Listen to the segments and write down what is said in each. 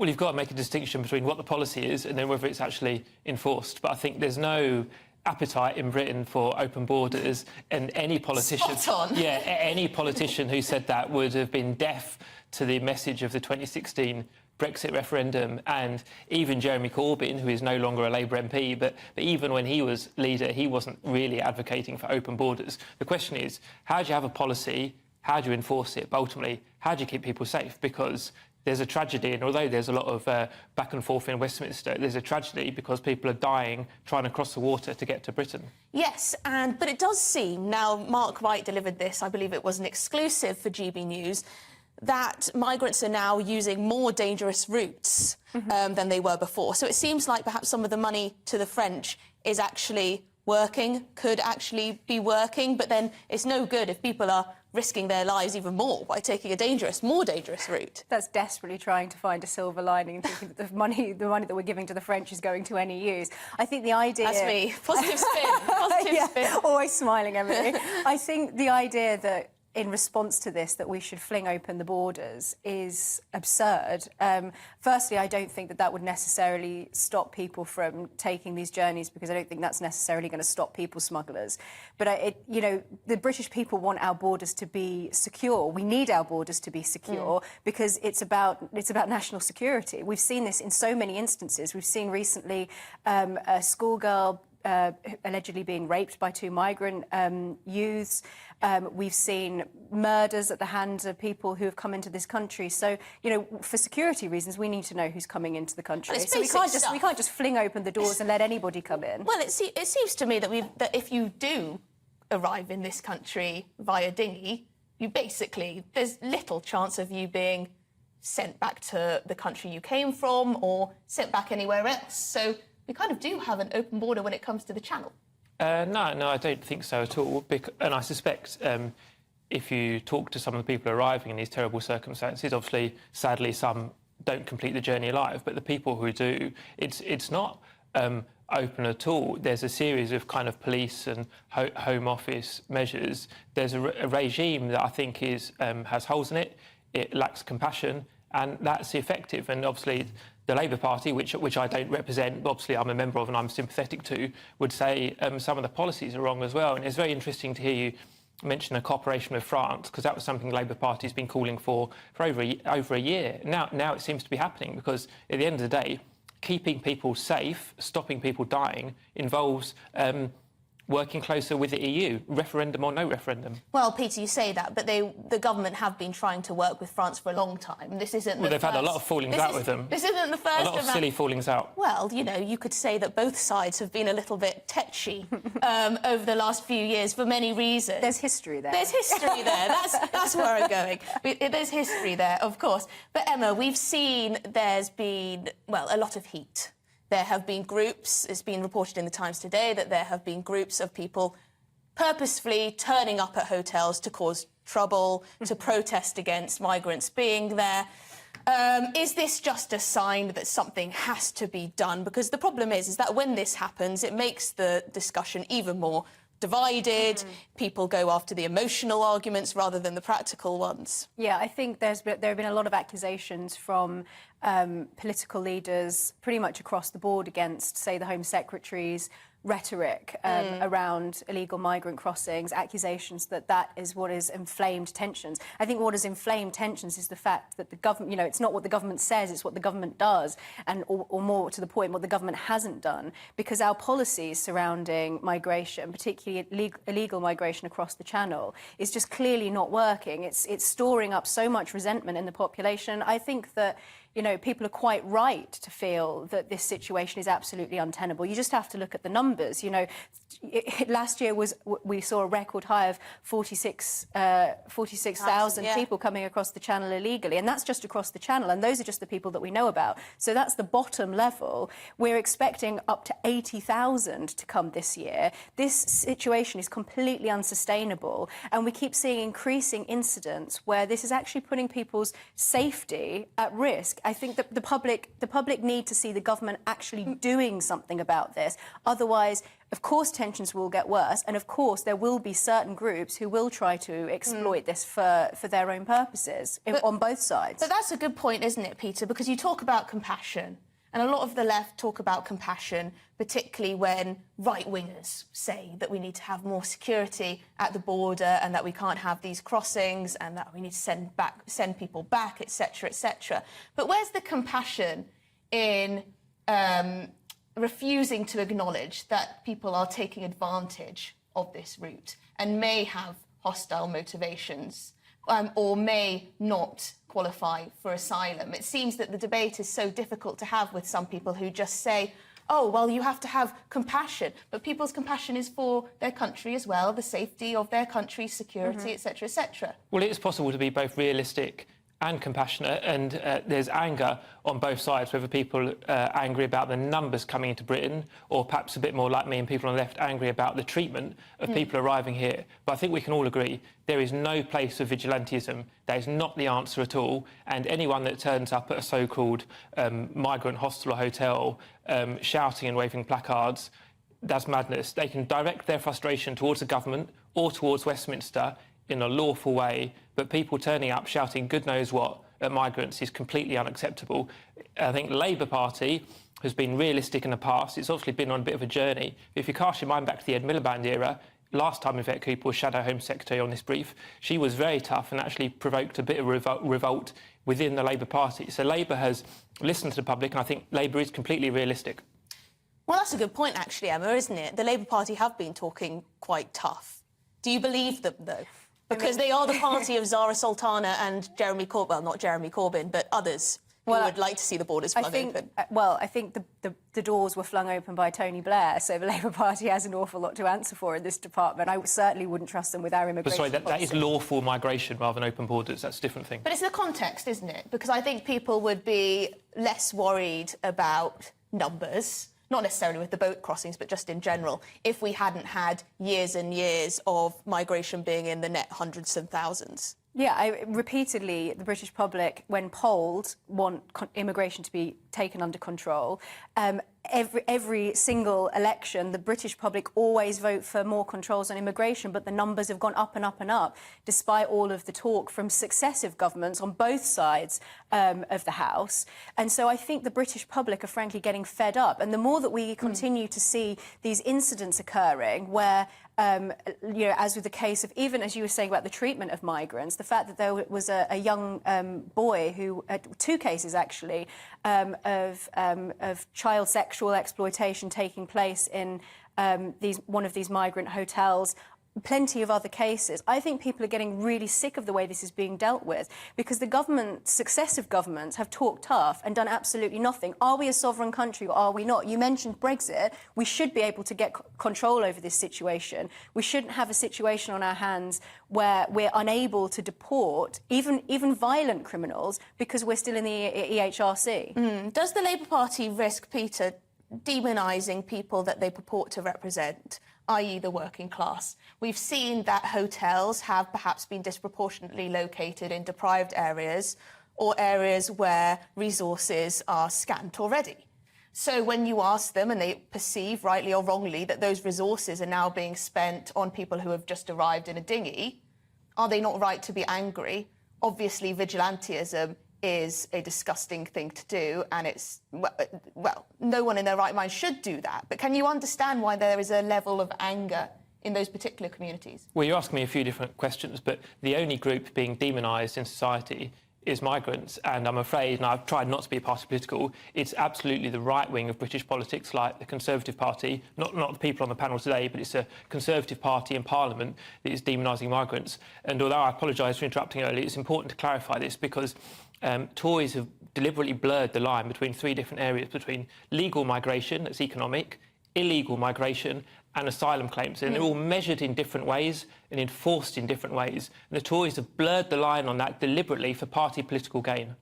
Well, you've got to make a distinction between what the policy is and then whether it's actually enforced. But I think there's no appetite in Britain for open borders, and any politician... Spot on. Yeah, any politician who said that would have been deaf to the message of the 2016 Brexit referendum. And even Jeremy Corbyn, who is no longer a Labour MP, but even when he was leader, he wasn't really advocating for open borders. The question is, how do you have a policy, how do you enforce it, but ultimately, how do you keep people safe? Because there's a tragedy, and although there's a lot of back and forth in Westminster, there's a tragedy because people are dying trying to cross the water to get to Britain. Yes, but it does seem, now Mark Wright delivered this, I believe it was an exclusive for GBNews, that migrants are now using more dangerous routes than they were before. So it seems like perhaps some of the money to the French is actually working, could actually be working, but then it's no good if people are risking their lives even more by taking a more dangerous route. That's desperately trying to find a silver lining and thinking that the money that we're giving to the French is going to any use. I think the idea... That's me. Positive spin. Positive spin. Always smiling, Emily. I think the idea that in response to this, that we should fling open the borders is absurd. Firstly, I don't think that would necessarily stop people from taking these journeys, because I don't think that's necessarily going to stop people smugglers. But, you know, the British people want our borders to be secure. We need our borders to be secure because it's about national security. We've seen this in so many instances. We've seen recently a schoolgirl allegedly being raped by two migrant youths. We've seen murders at the hands of people who have come into this country. So, you know, for security reasons, we need to know who's coming into the country. So we can't just fling open the doors and let anybody come in. Well, it seems to me that if you do arrive in this country via dinghy, there's little chance of you being sent back to the country you came from or sent back anywhere else. So we kind of do have an open border when it comes to the Channel. No, I don't think so at all. And I suspect if you talk to some of the people arriving in these terrible circumstances, obviously, sadly, some don't complete the journey alive, but the people who do, it's not open at all. There's a series of kind of police and Home Office measures. There's a regime that I think has holes in it. It lacks compassion, and that's effective. And obviously, the Labour Party, which I don't represent, but obviously I'm a member of and I'm sympathetic to, would say some of the policies are wrong as well. And it's very interesting to hear you mention a cooperation with France, because that was something the Labour Party has been calling for over a year. Now it seems to be happening, because at the end of the day, keeping people safe, stopping people dying, involves working closer with the EU, referendum or no referendum. Well, Peter, you say that, but the government have been trying to work with France for a long time. This isn't they've had a lot of fallings out with them. This isn't the first. A lot of silly fallings out. Well, you know, you could say that both sides have been a little bit tetchy over the last few years for many reasons. There's history there. There's history there. That's where I'm going. There's history there, of course. But Emma, we've seen there's been, well, a lot of heat. There have been groups, it's been reported in the Times today, that there have been groups of people purposefully turning up at hotels to cause trouble, to protest against migrants being there. Is this just a sign that something has to be done? Because the problem is that when this happens, it makes the discussion even more divided. People go after the emotional arguments rather than the practical ones. Yeah, I think there have been a lot of accusations from political leaders pretty much across the board against, say, the Home Secretary's rhetoric around illegal migrant crossings, accusations that is what has inflamed tensions. I think what has inflamed tensions is the fact that the government, you know, it's not what the government says, it's what the government does, and or more to the point, what the government hasn't done, because our policies surrounding migration, particularly illegal migration across the Channel, is just clearly not working. It's storing up so much resentment in the population. I think that, you know, people are quite right to feel that this situation is absolutely untenable. You just have to look at the numbers. You know, last year we saw a record high of 46,000 people coming across the Channel illegally, and that's just across the Channel, and those are just the people that we know about. So that's the bottom level. We're expecting up to 80,000 to come this year. This situation is completely unsustainable, and we keep seeing increasing incidents where this is actually putting people's safety at risk. I think that the public need to see the government actually doing something about this. Otherwise, of course, tensions will get worse, and of course, there will be certain groups who will try to exploit this for their own purposes on both sides. But that's a good point, isn't it, Peter? Because you talk about compassion, and a lot of the left talk about compassion, particularly when right-wingers say that we need to have more security at the border and that we can't have these crossings and that we need to send people back, etc., etc. But where's the compassion in refusing to acknowledge that people are taking advantage of this route and may have hostile motivations or may not qualify for asylum? It seems that the debate is so difficult to have with some people who just say, oh, well, you have to have compassion. But people's compassion is for their country as well, the safety of their country, security, etc., etc. Well, it is possible to be both realistic and compassionate, and there's anger on both sides, whether people are angry about the numbers coming into Britain or perhaps a bit more like me and people on the left angry about the treatment of people arriving here. But I think we can all agree there is no place for vigilantism. That is not the answer at all, and anyone that turns up at a so-called migrant hostel or hotel shouting and waving placards, that's madness. They can direct their frustration towards the government or towards Westminster in a lawful way, but people turning up shouting good knows what at migrants is completely unacceptable. I think the Labour Party has been realistic in the past. It's obviously been on a bit of a journey. If you cast your mind back to the Ed Miliband era, last time Yvette Cooper was Shadow Home Secretary on this brief, she was very tough and actually provoked a bit of revolt within the Labour Party. So Labour has listened to the public, and I think Labour is completely realistic. Well, that's a good point, actually, Emma, isn't it? The Labour Party have been talking quite tough. Do you believe them, though? Because they are the party of Zara Sultana and Jeremy Corbyn, well, not Jeremy Corbyn, but others who would like to see the borders flung open. I think the doors were flung open by Tony Blair, so the Labour Party has an awful lot to answer for in this department. I certainly wouldn't trust them with our immigration policy. But sorry, that is lawful migration rather than open borders. That's a different thing. But it's the context, isn't it? Because I think people would be less worried about numbers, not necessarily with the boat crossings, but just in general, if we hadn't had years and years of migration being in the net hundreds and thousands. Yeah, repeatedly, the British public, when polled, want immigration to be taken under control. Every single election, the British public always vote for more controls on immigration, but the numbers have gone up and up and up, despite all of the talk from successive governments on both sides of the House. And so I think the British public are frankly getting fed up. And the more that we continue to see these incidents occurring where as with the case of, even as you were saying about the treatment of migrants, the fact that there was a young boy who, two cases actually, of child sexual exploitation taking place in one of these migrant hotels, plenty of other cases. I think people are getting really sick of the way this is being dealt with because successive governments have talked tough and done absolutely nothing. Are we a sovereign country or are we not? You mentioned Brexit. We should be able to get control over this situation. We shouldn't have a situation on our hands where we're unable to deport even violent criminals because we're still in the EHRC. Does the Labour Party risk, Peter, demonising people that they purport to represent, i.e. the working class? We've seen that hotels have perhaps been disproportionately located in deprived areas or areas where resources are scant already. So when you ask them, and they perceive, rightly or wrongly, that those resources are now being spent on people who have just arrived in a dinghy, are they not right to be angry? Obviously, vigilantism is a disgusting thing to do, and it's, well, no one in their right mind should do that. But can you understand why there is a level of anger in those particular communities? Well, you're asking me a few different questions, but the only group being demonised in society is migrants, and I'm afraid, and I've tried not to be party political, it's absolutely the right wing of British politics, like the Conservative Party, not the people on the panel today, but it's a Conservative Party in Parliament that is demonising migrants. And although I apologise for interrupting earlier, it's important to clarify this because Tories have deliberately blurred the line between three different areas, between legal migration, that's economic, illegal migration and asylum claims, and they're all measured in different ways and enforced in different ways. And the Tories have blurred the line on that deliberately for party political gain.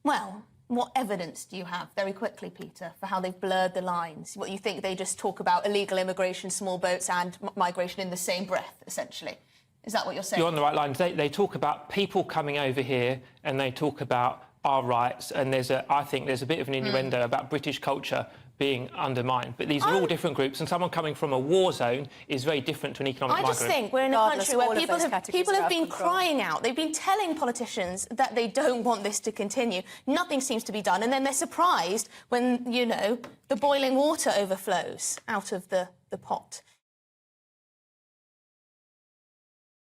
Well, what evidence do you have, very quickly, Peter, for how they've blurred the lines? What, you think they just talk about illegal immigration, small boats and migration in the same breath, essentially? Is that what you're saying? You're on the right lines. They talk about people coming over here and they talk about our rights, and I think there's a bit of an innuendo about British culture being undermined. But these are all different groups, and someone coming from a war zone is very different to an economic migrant. I just think we're in a Regardless, country where all of people those have, categories people are have out been of control. crying out. They've been telling politicians that they don't want this to continue. Nothing seems to be done, and then they're surprised when, you know, the boiling water overflows out of the pot.